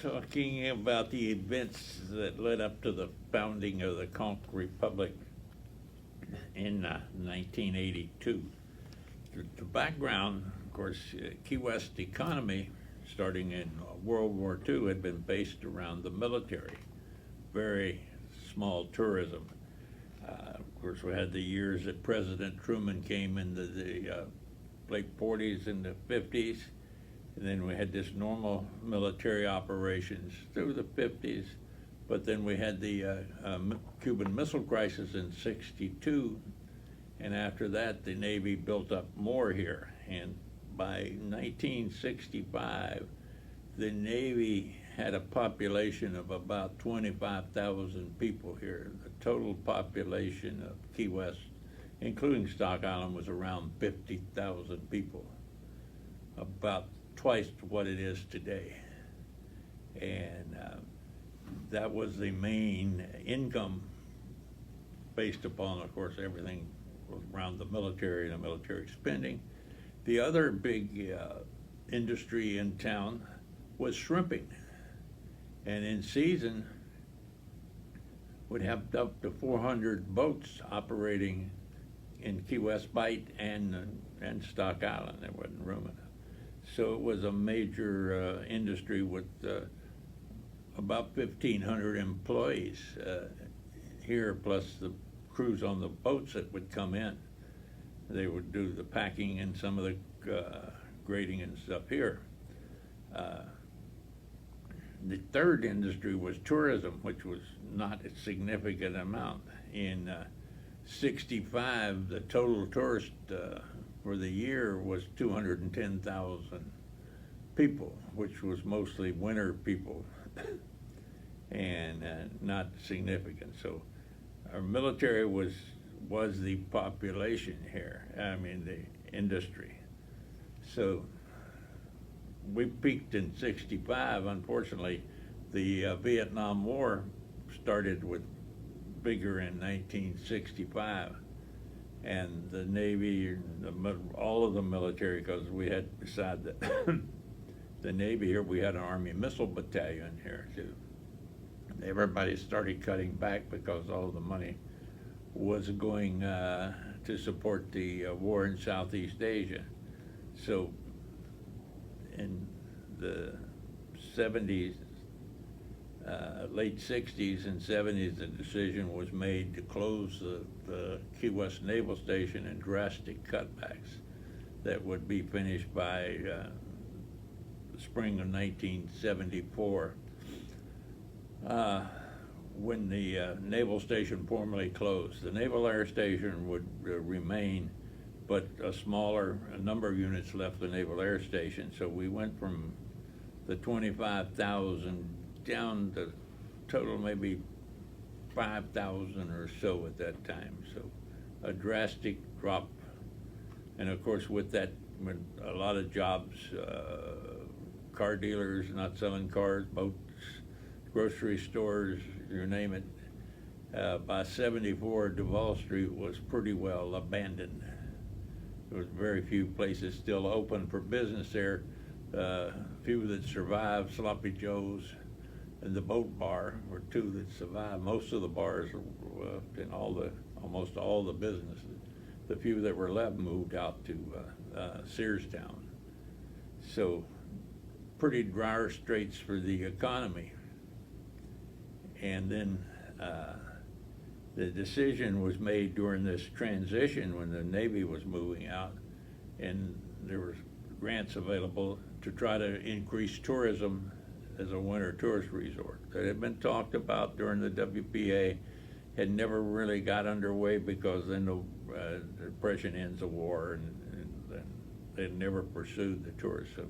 talking about the events that led up to the founding of the Conch Republic in 1982. The background, of course, Key West economy, starting in World War II, had been based around the military, very small tourism. Of course, we had the years that President Truman came into the late 40s and the 50s, and then we had this normal military operations through the 50s, but then we had the Cuban Missile Crisis in '62, and after that the Navy built up more here, and by 1965 the Navy had a population of about 25,000 people here. The total population of Key West, including Stock Island, was around 50,000 people, about twice what it is today. And that was the main income based upon, of course, everything around the military and the military spending. The other big industry in town was shrimping. And in season, would have up to 400 boats operating in Key West Bight and Stock Island. There wasn't room enough. So it was a major industry with about 1,500 employees here, plus the crews on the boats that would come in. They would do the packing and some of the grading and stuff here. The third industry was tourism, which was not a significant amount. In '65, the total tourist for the year was 210,000 people, which was mostly winter people and not significant. So our military was the population here, I mean the industry. So we peaked in '65. Unfortunately, the Vietnam War started with bigger in 1965, and the Navy, all of the military, because we had, beside the Navy here, we had an Army Missile Battalion here too. Everybody started cutting back because all the money was going to support the war in Southeast Asia. So in the '70s, late '60s and '70s, the decision was made to close the Key West Naval Station in drastic cutbacks that would be finished by the spring of 1974. When the naval station formally closed, the Naval Air Station would remain, but a number of units left the Naval Air Station. So we went from the 25,000 down to total maybe 5,000 or so at that time. So a drastic drop. And of course with that, when a lot of jobs, car dealers not selling cars, boats, grocery stores, you name it. By '74, Duval Street was pretty well abandoned. There was very few places still open for business there. Few that survived, Sloppy Joe's and the Boat Bar were two that survived. Most of the bars in almost all the businesses. The few that were left moved out to Searstown. So pretty dire straits for the economy. And then the decision was made during this transition when the Navy was moving out, and there was grants available to try to increase tourism as a winter tourist resort. That had been talked about during the WPA, had never really got underway because then the Depression ends the war, and they never pursued the tourists. So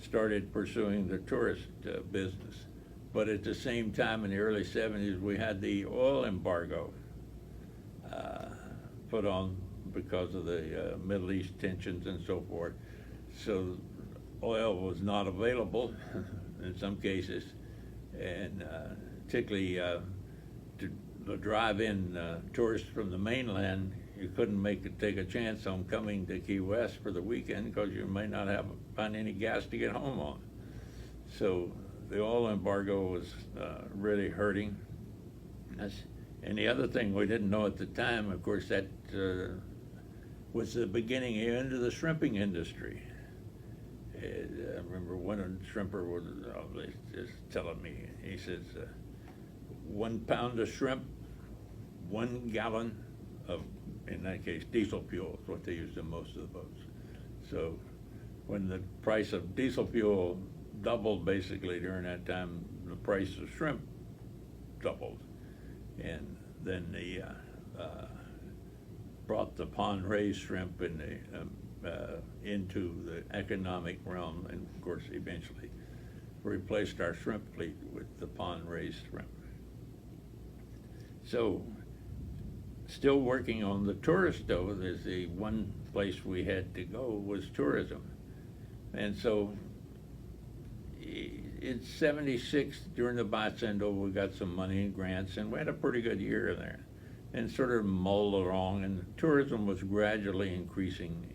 started pursuing the tourist business. But at the same time, in the early '70s, we had the oil embargo put on because of the Middle East tensions and so forth. So oil was not available in some cases, and particularly to drive in tourists from the mainland, you couldn't take a chance on coming to Key West for the weekend because you may not find any gas to get home on. So the oil embargo was really hurting us. And the other thing we didn't know at the time, of course, that was the beginning end of the shrimping industry. I remember one shrimper was just telling me, he says, 1 pound of shrimp, 1 gallon of, in that case, diesel fuel is what they used in most of the boats. So when the price of diesel fuel doubled basically during that time, the price of shrimp doubled. And then the brought the pond-raised shrimp in into the economic realm, and of course eventually replaced our shrimp fleet with the pond-raised shrimp. So still working on the tourist though, there's the one place we had to go was tourism. And so in '76, during the Bicentennial, we got some money and grants, and we had a pretty good year there, and sort of mulled along, and tourism was gradually increasing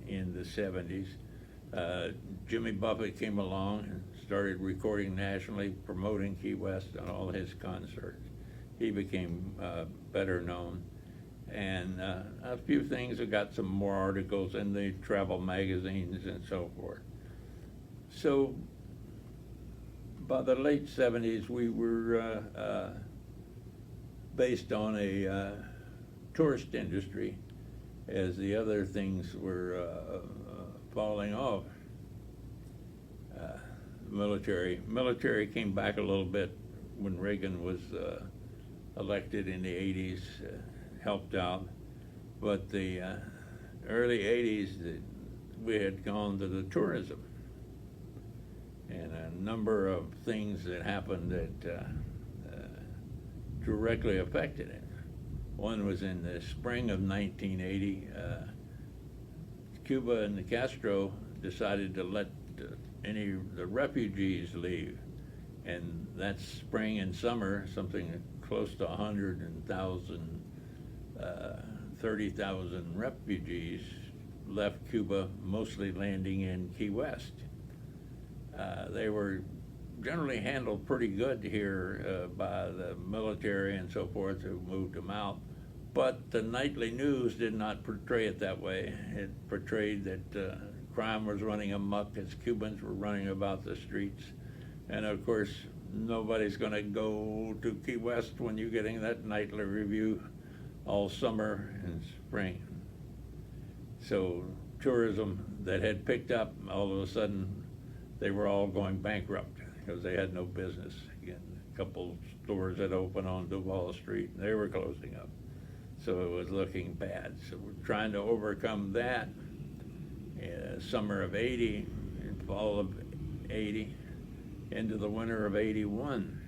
in the '70s. Jimmy Buffett came along and started recording nationally, promoting Key West on all his concerts. He became better known, and a few things. I got some more articles in the travel magazines and so forth. So by the late '70s, we were based on a tourist industry, as the other things were falling off. Military came back a little bit when Reagan was elected in the '80s, helped out, but the early '80s, we had gone to the tourism, and a number of things that happened that directly affected it. One was in the spring of 1980, Cuba and the Castro decided to let any of the refugees leave, and that spring and summer, something close to 100,000, 30,000 refugees left Cuba, mostly landing in Key West. They were generally handled pretty good here by the military and so forth, who moved them out. But the nightly news did not portray it that way. It portrayed that crime was running amok as Cubans were running about the streets. And of course, nobody's going to go to Key West when you're getting that nightly review all summer and spring. So tourism that had picked up, all of a sudden, they were all going bankrupt because they had no business. Again, a couple stores that opened on Duval Street, they were closing up. So it was looking bad. So we're trying to overcome that. Summer of '80 and fall of '80 into the winter of '81.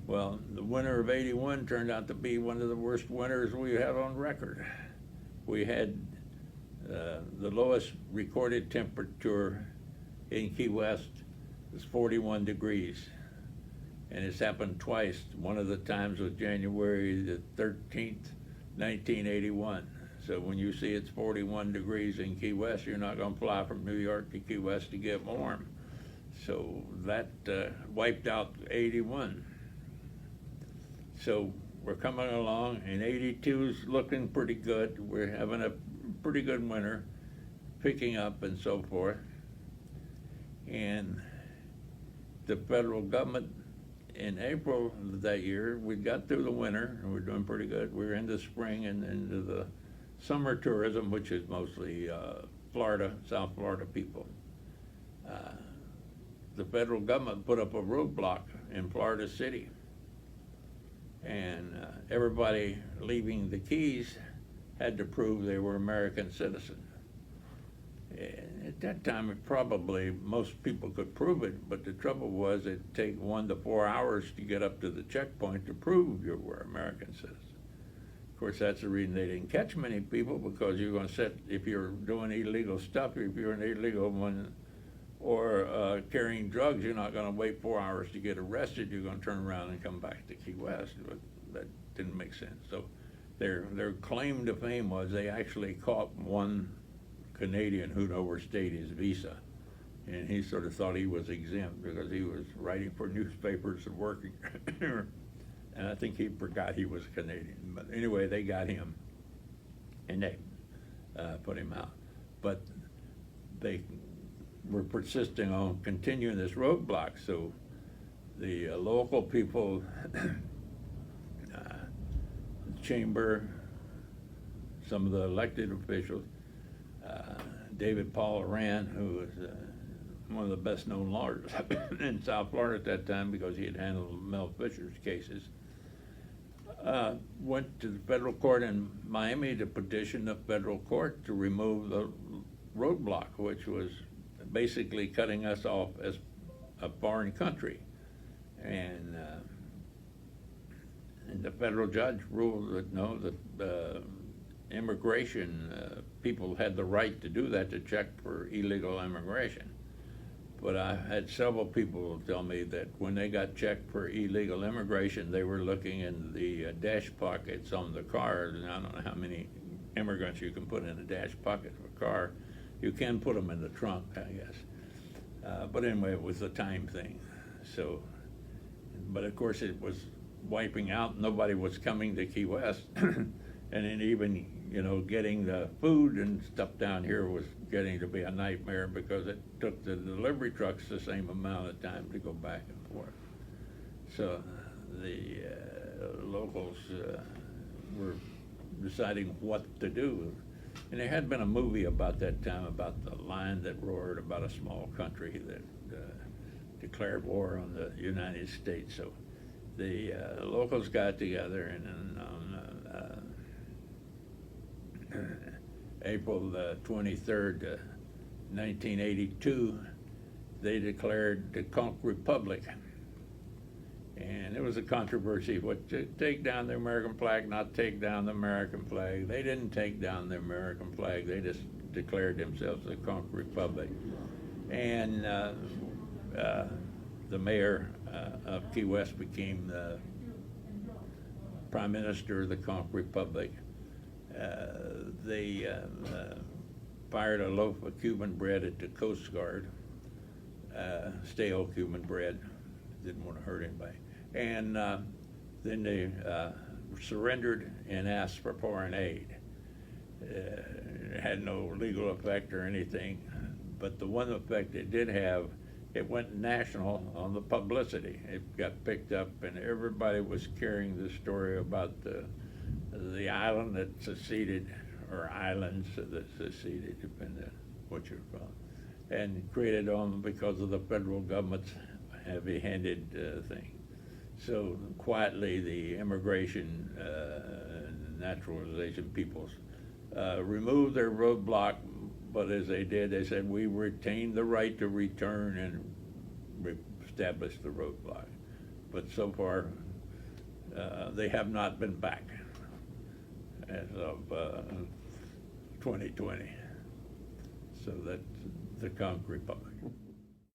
Well, the winter of '81 turned out to be one of the worst winters we had on record. We had the lowest recorded temperature in Key West was 41 degrees. And it's happened twice. One of the times was January the 13th, 1981. So when you see it's 41 degrees in Key West, you're not going to fly from New York to Key West to get warm. So that wiped out '81. So we're coming along, and '82's looking pretty good. We're having a pretty good winter, picking up and so forth. And the federal government, in April of that year, we got through the winter, and we're doing pretty good. We're into spring and into the summer tourism, which is mostly Florida, South Florida people. The federal government put up a roadblock in Florida City, and everybody leaving the Keys had to prove they were American citizens. At that time, it probably most people could prove it, but the trouble was it'd take 1 to 4 hours to get up to the checkpoint to prove you were American citizens. Of course, that's the reason they didn't catch many people, because you're going to set, if you're doing illegal stuff, if you're an illegal one, or carrying drugs, you're not going to wait 4 hours to get arrested. You're going to turn around and come back to Key West. But that didn't make sense. So their claim to fame was they actually caught one Canadian who'd overstayed his visa, And he sort of thought he was exempt because he was writing for newspapers and working. And I think he forgot he was Canadian. But anyway, they got him, and they put him out. But they were persisting on continuing this roadblock, so the local people, chamber, some of the elected officials, David Paul Rand, who was one of the best-known lawyers in South Florida at that time because he had handled Mel Fisher's cases, went to the federal court in Miami to petition the federal court to remove the roadblock, which was basically cutting us off as a foreign country. And the federal judge ruled that no, that immigration people had the right to do that, to check for illegal immigration. But I had several people tell me that when they got checked for illegal immigration, they were looking in the dash pockets on the cars, and I don't know how many immigrants you can put in the dash pocket of a car. You can put them in the trunk, I guess. But anyway, it was a time thing. So, but of course it was wiping out. Nobody was coming to Key West. And then even, you know, getting the food and stuff down here was getting to be a nightmare because it took the delivery trucks the same amount of time to go back and forth. So the locals were deciding what to do. And there had been a movie about that time about the lion that roared, about a small country that declared war on the United States. So the locals got together, and on April the 23rd, 1982, they declared the Conch Republic. And it was a controversy, what, to take down the American flag, not take down the American flag. They didn't take down the American flag, they just declared themselves the Conch Republic. And the mayor of Key West became the prime minister of the Conch Republic. They fired a loaf of Cuban bread at the Coast Guard, stale Cuban bread, didn't want to hurt anybody. And then they surrendered and asked for foreign aid. It had no legal effect or anything, but the one effect it did have, it went national on the publicity. It got picked up, and everybody was carrying the story about the island that seceded, or islands that seceded, depending on what you're from, and created on because of the federal government's heavy-handed thing. So quietly, the immigration and naturalization peoples removed their roadblock, but as they did, they said, we retain the right to return and establish the roadblock. But so far, they have not been back as of 2020. So that's the Conch Republic.